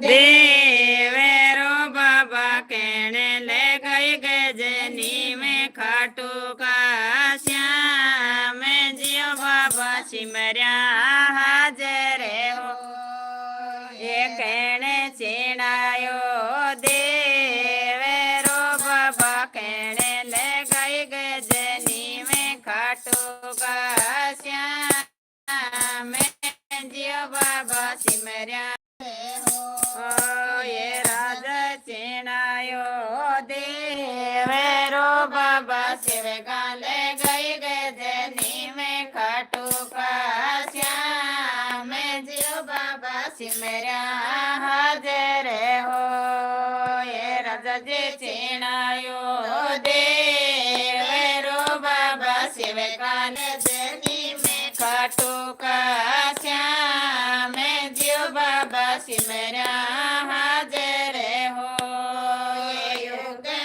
देवेरो बाबा कहने ले गई गजनी में खाटू का श्याम जियो बाबा सिमरिया हाजर हो ये कहने चिड़ायो देवेरो बाबा कहने ले गई गजनी में खाटू का श्याम जियो बाबा सिमरिया ये राजा चिनायो देवेरो बाबा शिव गाले गई गजनी में खाटू का श्याम जियो बाबा सिमरिया हाजर हो ये राजा जी चिनायो देवेरो बाबा शिव गाले गजनी में खाटू का